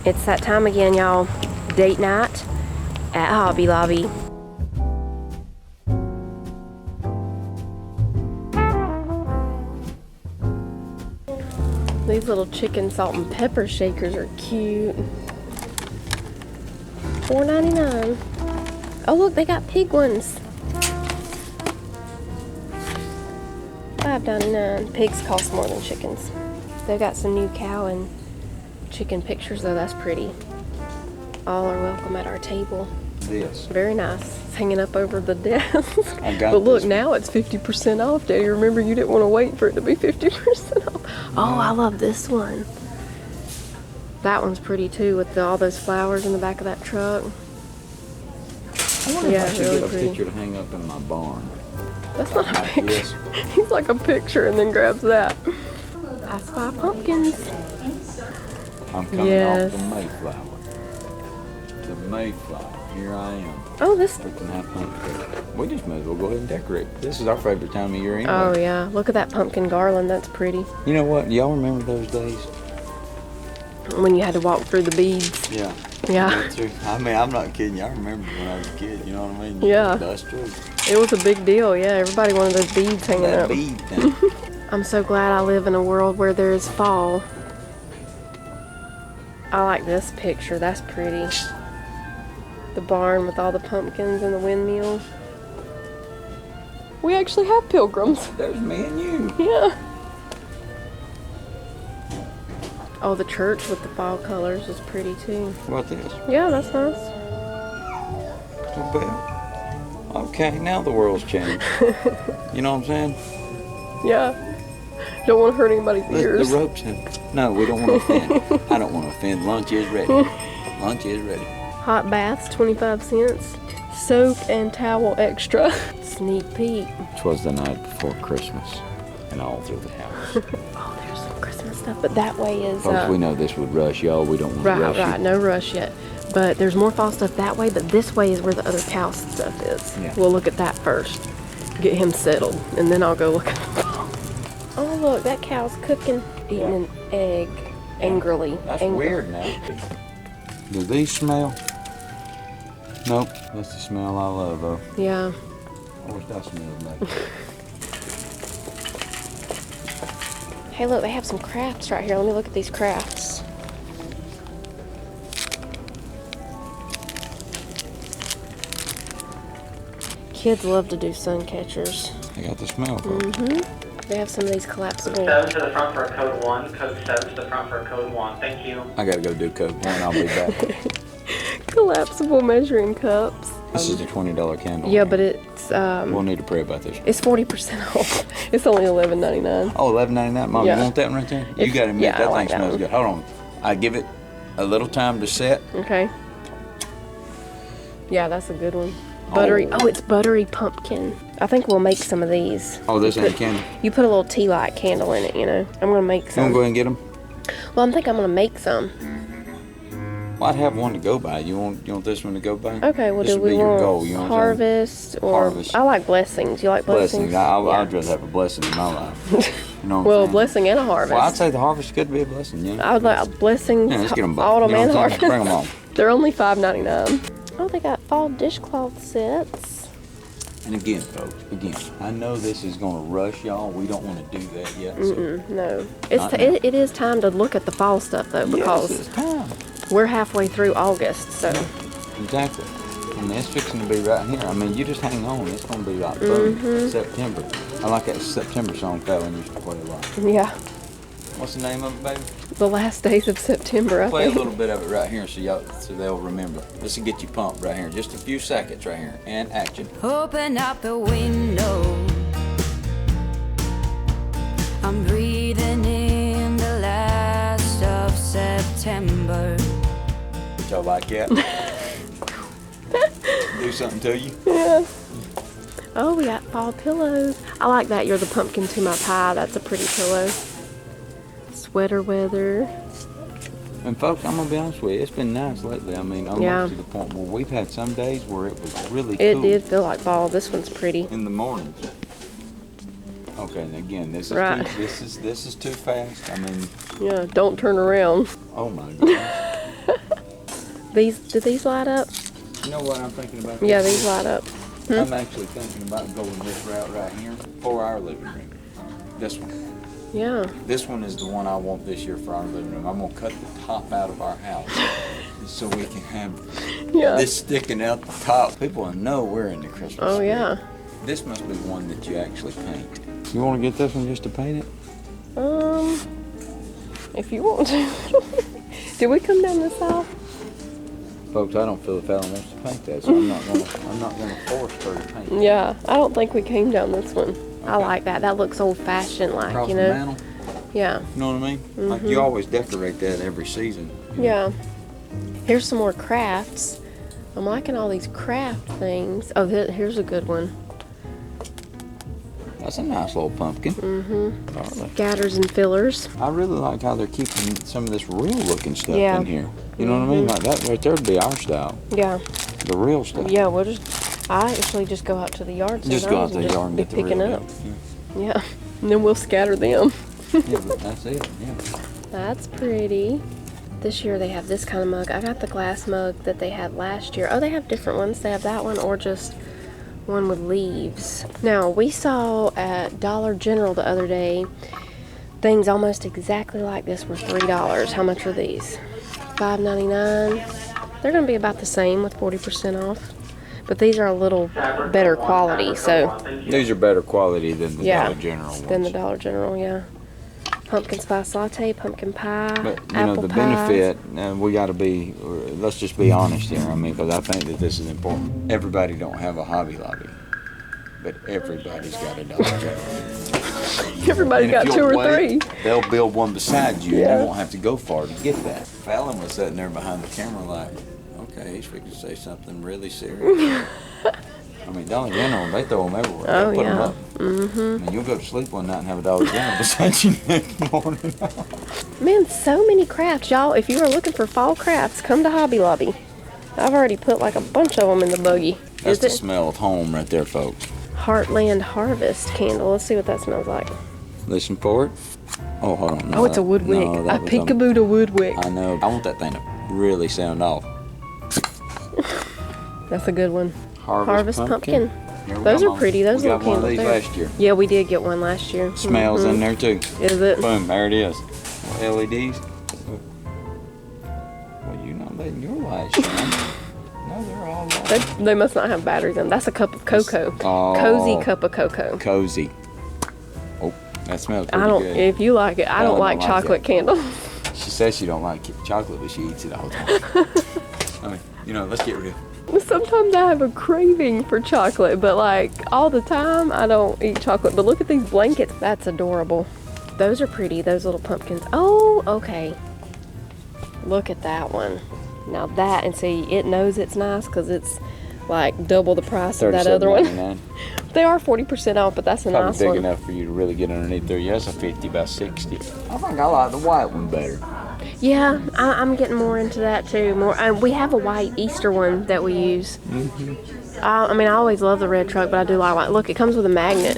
It's that time again, y'all. Date night at Hobby Lobby. These little chicken salt and pepper shakers are cute. $4.99. Oh look, they got pig ones. $5.99. Pigs cost more than chickens. They've got some new cow and chicken pictures though, that's pretty. All are welcome at our table. Yes. Very nice. It's hanging up over the desk. But look, now it's 50% off, Daddy. Remember, you didn't want to wait for it to be 50% off. Oh, I love this one. That one's pretty too, with all those flowers in the back of that truck. I wonder if I should get a picture to hang up in my barn. That's not a picture. He's like a picture and then grabs that. I spy pumpkins. I'm coming off the Mayflower. The Mayflower. Here I am. Oh, this. We can have pumpkin. We just might as well go ahead and decorate. This is our favorite time of year anyway. Oh yeah, look at that pumpkin garland. That's pretty. You know what? Y'all remember those days? When you had to walk through the beads. Yeah. Yeah. I mean, I'm not kidding you. I remember when I was a kid. You know what I mean? Yeah. That's true. It was a big deal. Yeah, everybody wanted those beads hanging That up. bead thing. I'm so glad I live in a world where there's fall. I like this picture. That's pretty. The barn with all the pumpkins and the windmill. We actually have pilgrims. There's me and you. Yeah. Oh, the church with the fall colors is pretty too. What this? Yeah, that's nice. Well, okay, now the world's changed. You know what I'm saying? Yeah. Don't want to hurt anybody's ears. The ropes have... No, we don't want to offend. I don't want to offend. Lunch is ready. Lunch is ready. Hot baths, 25 cents. Soap and towel extra. Sneak peek. Twas the night before Christmas, and all through the house. Oh, there's some Christmas stuff, but that way is... Folks, we know this would rush y'all. We don't want to rush Right, you. no rush yet. But there's more fall stuff that way, but this way is where the other cow stuff is. Yeah. We'll look at that first. Get him settled, and then I'll go look at the fall. Oh, look, that cow's cooking, eating an egg angrily. That's weird now. Do these smell? Nope. That's the smell I love, though. Yeah. I wish that smelled like. Hey, look, they have some crafts right here. Let me look at these crafts. Kids love to do sun catchers. I got the smell, folks. Mm-hmm. They have some of these collapsible. 7 to the front for code 1. Code 7 to the front for code 1. Thank you. I gotta go do code 1. I'll be back. Collapsible measuring cups. This is the $20 candle. Yeah, but it's we'll need to pray about this. It's 40% off. It's only $11.99. Oh, $11.99. Mom, Yeah. you want that one right there? You gotta admit, yeah, I that like thing that smells one. good. Hold on. I give it a little time to set. Okay. Yeah, that's a good one. Buttery. Oh, it's buttery pumpkin. I think we'll make some of these. Oh, this ain't candy? You put a little tea light candle in it, you know. I'm gonna make You some. wanna go ahead and get them? Well, I think I'm gonna make some. Well, I'd have one to go by. You want this one to go by? Okay, well, This do would we be your want goal, you know what I'm saying? harvest or... Harvest. I like blessings. You like blessings? Blessings. I'd Yeah. rather have a blessing in my life. You know what Well, a I'm saying? blessing and a harvest. Well, I'd say the harvest could be a blessing, you know? I would like blessings, Yeah, let's get them both. autumn You know and what I'm saying? harvest. Bring them on. They're only $5.99. Oh, they got fall dishcloth sets. And again, folks, I know this is going to rush y'all. We don't want to do that yet. So. No. Not now. It is time to look at the fall stuff, though, because Yes, it's time. we're halfway through August, so... Exactly. I mean, it's fixing to be right here. I mean, you just hang on. It's going to be like boom, September. I like that September song Fallon used to play a lot. Yeah. What's the name of it, baby? The last days of September, I Play a think. little bit of it right here so they'll remember. This will get you pumped right here. Just a few seconds right here. And action. Open up the window. I'm breathing in the last of September. Y'all like that? Do something to you? Yeah. Oh, we got fall pillows. I like that. You're the pumpkin to my pie. That's a pretty pillow. Sweater weather. And folks, I'm gonna be honest with you, it's been nice lately. I mean, almost Yeah. to the point where we've had some days where it was really It cool did feel like fall. This one's pretty. in the mornings. Okay, and again, this is Right. this is too fast. I mean, Yeah, don't turn around. oh my god. Do these light up? You know what I'm thinking about? Yeah, these light up. I'm actually thinking about going this route right here for our living room. This one. Yeah. This one is the one I want this year for our living room. I'm gonna cut the top out of our house so we can have this sticking out the top. People will know we're in the Christmas Oh, spirit. yeah. This must be one that you actually paint. You want to get this one just to paint it? If you want to. Did we come down this aisle? Folks, I don't feel if Ellen wants to paint that, so I'm not gonna force her to paint it. Yeah, I don't think we came down this one. I Okay. like that. That looks old-fashioned, like, Across you the know. mantle, Yeah. you know what I mean? Like you always decorate that every season. Yeah. Here's some more crafts. I'm liking all these craft things. Oh, here's a good one. That's a nice little pumpkin. Gathers and fillers. I really like how they're keeping some of this real looking stuff Yeah. in here. You know what I mean? Like that right there would be our style. Yeah. The real stuff. Yeah, I actually just go out to the yard Just go out sometimes to the yard and be get the picking real up. deal. Yeah. And then we'll scatter them. Yeah, but that's it. Yeah. That's pretty. This year they have this kind of mug. I got the glass mug that they had last year. Oh, they have different ones. They have that one or just one with leaves. Now, we saw at Dollar General the other day things almost exactly like this were $3. How much are these? $5.99. They're going to be about the same with 40% off. But these are a little better quality, so These are better quality than the yeah, Dollar General ones. than the Dollar General, yeah. Pumpkin spice latte, pumpkin pie, But you know apple the pies. benefit, we got to be. Let's just be honest here. I mean, because I think that this is important. Everybody don't have a Hobby Lobby, but everybody's got a Dollar General. Everybody's got And if 2 or you'll 3. wait, they'll build one beside you, Yeah. and you won't have to go far to get that. Fallon was sitting there behind the camera like, okay, he's fixing to say something really serious. I mean, Dollar General, they throw them everywhere. Oh, They put them yeah. up. I mean, you'll go to sleep one night and have a Dollar General beside you next morning. Man, so many crafts. Y'all, if you are looking for fall crafts, come to Hobby Lobby. I've already put like a bunch of them in the buggy. That's Is the it smell of home right there, folks. Heartland Harvest candle? Let's see what that smells like. Listen for it. Oh, hold on. No, Oh, it's a wood wick. no, A that was peekaboo to wood wick. I know. I want that thing to really sound off. That's a good one. Harvest pumpkin. Here we Those go, are Mom. pretty. Those we little got one of candles these there. last year. Yeah, we did get one last year. Smells in there too. Is it? Boom, there it is. LEDs. Well, you're not letting your lights shine. No, they're all light. They must not have batteries in them. That's a cup of cocoa. Oh. Cozy cup of cocoa. Cozy. Oh, that smells pretty I don't. good. If you like it, I don't Ellen like don't like chocolate it. candles. She says she don't like chocolate, but she eats it all the time. I mean, you know, let's get real. Sometimes I have a craving for chocolate, but like all the time I don't eat chocolate. But look at these blankets. That's adorable. Those are pretty, those little pumpkins. Oh, okay. Look at that one. Now that, and see, it knows it's nice because it's like double the price of that other one. $37.99. They are 40% off, but that's a Probably nice big one. enough for you to really get underneath there. Yeah, that's a 50 by 60. I think I like the white one better. Yeah, I'm getting more into that too. More. We have a white Easter one that we use. I mean, I always love the red truck, but I do like white. Look, it comes with a magnet.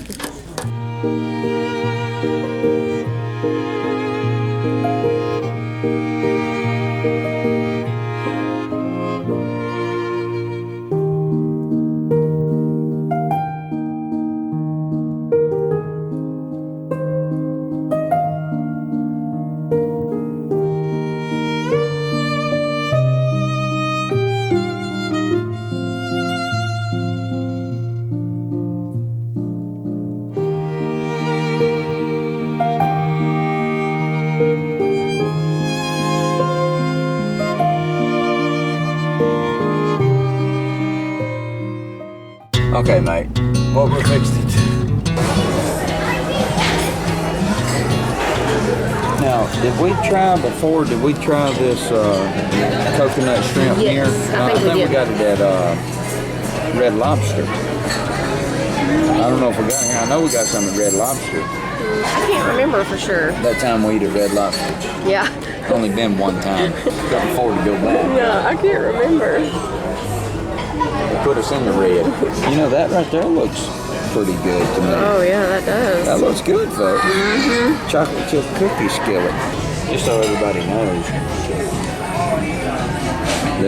Okay, mate. What we're fixing to do. Now, did we try this coconut shrimp Yes, here? I think we did. We got it at Red Lobster. I don't know if we got here. I know we got some at Red Lobster. I can't remember for sure. That time we eat at Red Lobster. Yeah. Only been one time. Couldn't afford to go back. No, I can't remember. They put us in the red. You know, that right there looks pretty good to me. Oh yeah, that does. That looks good, folks. Chocolate chip cookie skillet. Just so everybody knows.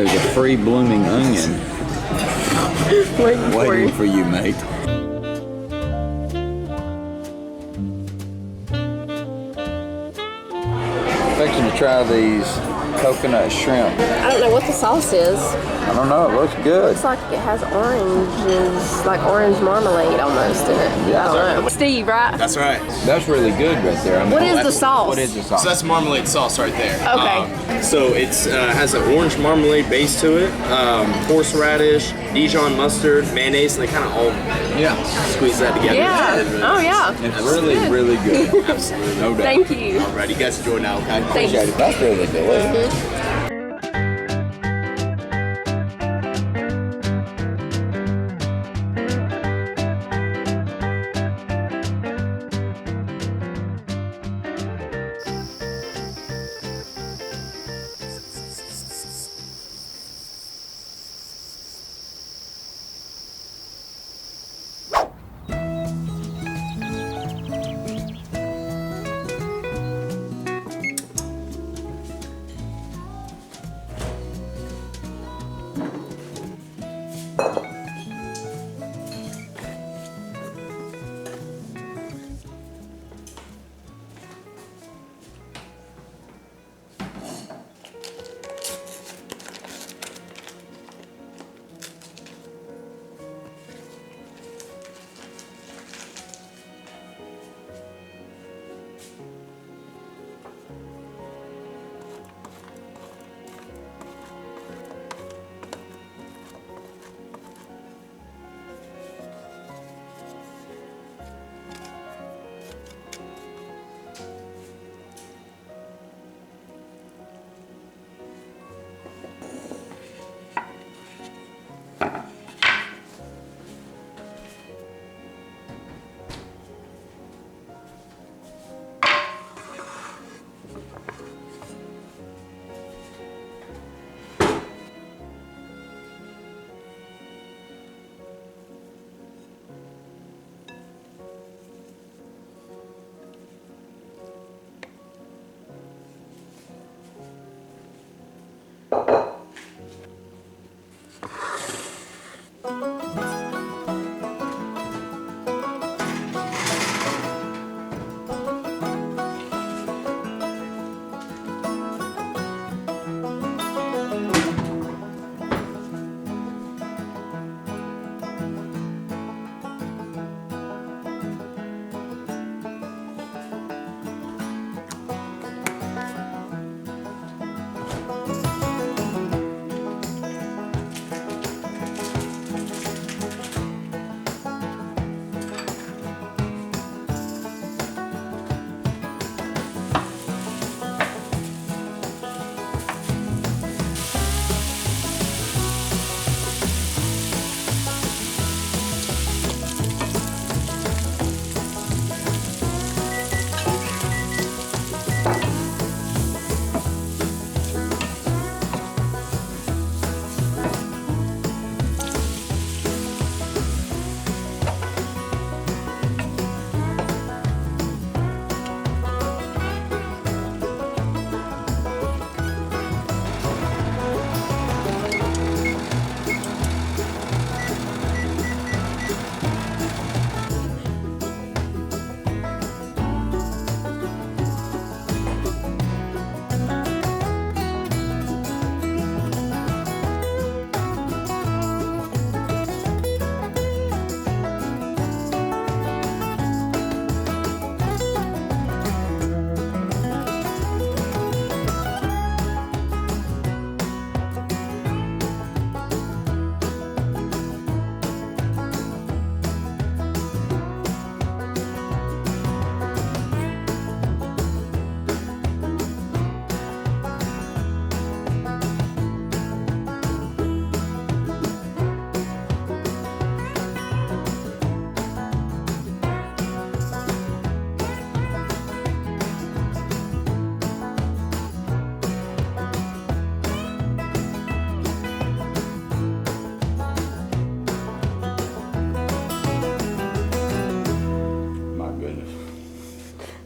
there's a free blooming onion Waiting for you, mate. Expecting to try these coconut shrimp. I don't know what the sauce is. I don't know, it looks good. Looks like it has oranges, like orange marmalade almost in it. Yeah. I don't know. Steve, right? That's right. That's really good right there. I mean, What is the sauce? What is the sauce? So that's marmalade sauce right there. Okay. So it's has an orange marmalade base to it, horseradish, Dijon mustard, mayonnaise, and they kind of all squeeze that together. Yeah. Oh, yeah. It's really, really good. Absolutely. No doubt. Thank you. Alright, you guys enjoy now, okay? Appreciate it. That's really delicious.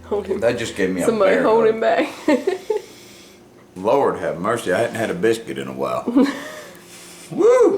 Hold him. That just gave me a Somebody bear hold hug. him back. Lord have mercy, I hadn't had a biscuit in a while. Woo!